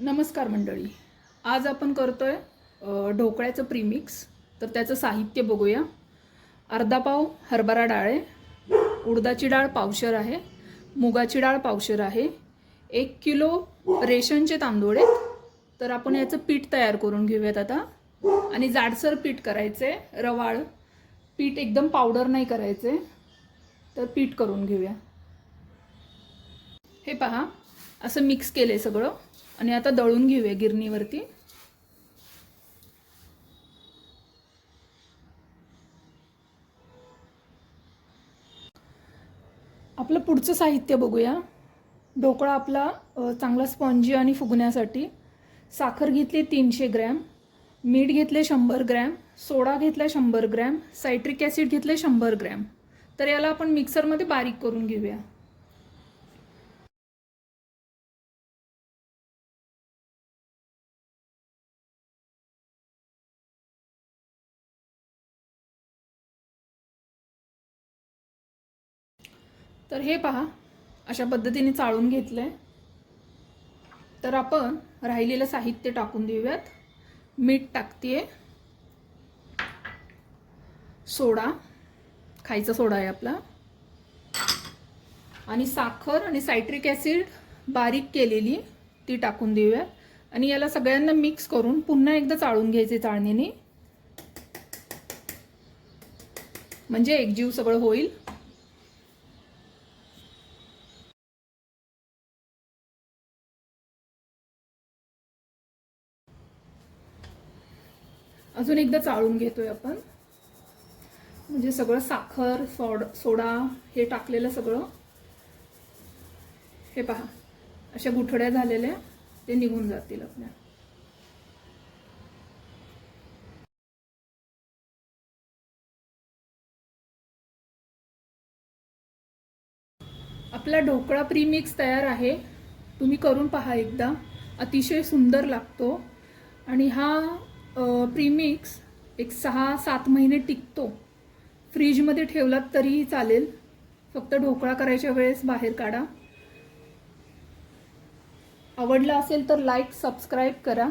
नमस्कार मंडळी, आज आपण करतोय ढोकळ्याचं प्रीमिक्स. तर त्याचं साहित्य बघूया. अर्धा पाव हरभरा डाळ आहे, उडदाची डाळ पावशर आहे, मुगाची डाळ पावशर आहे, 1 किलो रेशनचे तांदूळ आहेत. तर आपण याचं पीठ तयार करून घेऊयात आता. आणि जाडसर पीठ करायचे, रवाळ पीठ, एकदम पावडर नाही करायचे. तर पीठ करून घेऊया. हे पहा, असं मिक्स केलंय सगळं आणि आता दळून घेऊया गिरणीवरती. आपलं पुढचं साहित्य बघूया. ढोकळा आपला चांगला स्पॉन्जी आणि फुगण्यासाठी साखर घेतली 300 ग्रॅम, मीठ घेतले 100 ग्रॅम, सोडा घेतला 100 ग्रॅम, सायट्रिक ॲसिड घेतले 100 ग्रॅम. तर याला आपण मिक्सरमध्ये बारीक करून घेऊया. तर हे पहा, अशा पद्धतीने चाळून घेतलंय. तर आपण राहिलेलं साहित्य टाकून देऊयात. मीठ टाकतेय, सोडा, खायचा सोडा आहे आपला, आणि साखर आणि सायट्रिक ॲसिड बारीक केलेली ती टाकून देऊया. आणि याला सगळ्यांना मिक्स करून पुन्हा एकदा चाळून घ्यायचे चाळणीने, म्हणजे एकजीव सगळं होईल. अजून एकदा चाळून घेतोय आपण, म्हणजे सगळं साखर सोडा हे टाकलेलं सगळं, हे पहा, अशा गुठळ्या झालेल्या ते निघून जातील आपल्या. आपला ढोकळा प्रीमिक्स तयार आहे. तुम्ही करून पहा एकदा, अतिशय सुंदर लागतो. आणि हा प्रीमिक्स एक 6-7 महिने टिकतो. फ्रीजमध्ये ठेवलात तरीही चालेल, फक्त ढोकळा करायच्या वेळेस बाहेर काढा. आवडला असेल तर लाईक, सबस्क्राईब करा.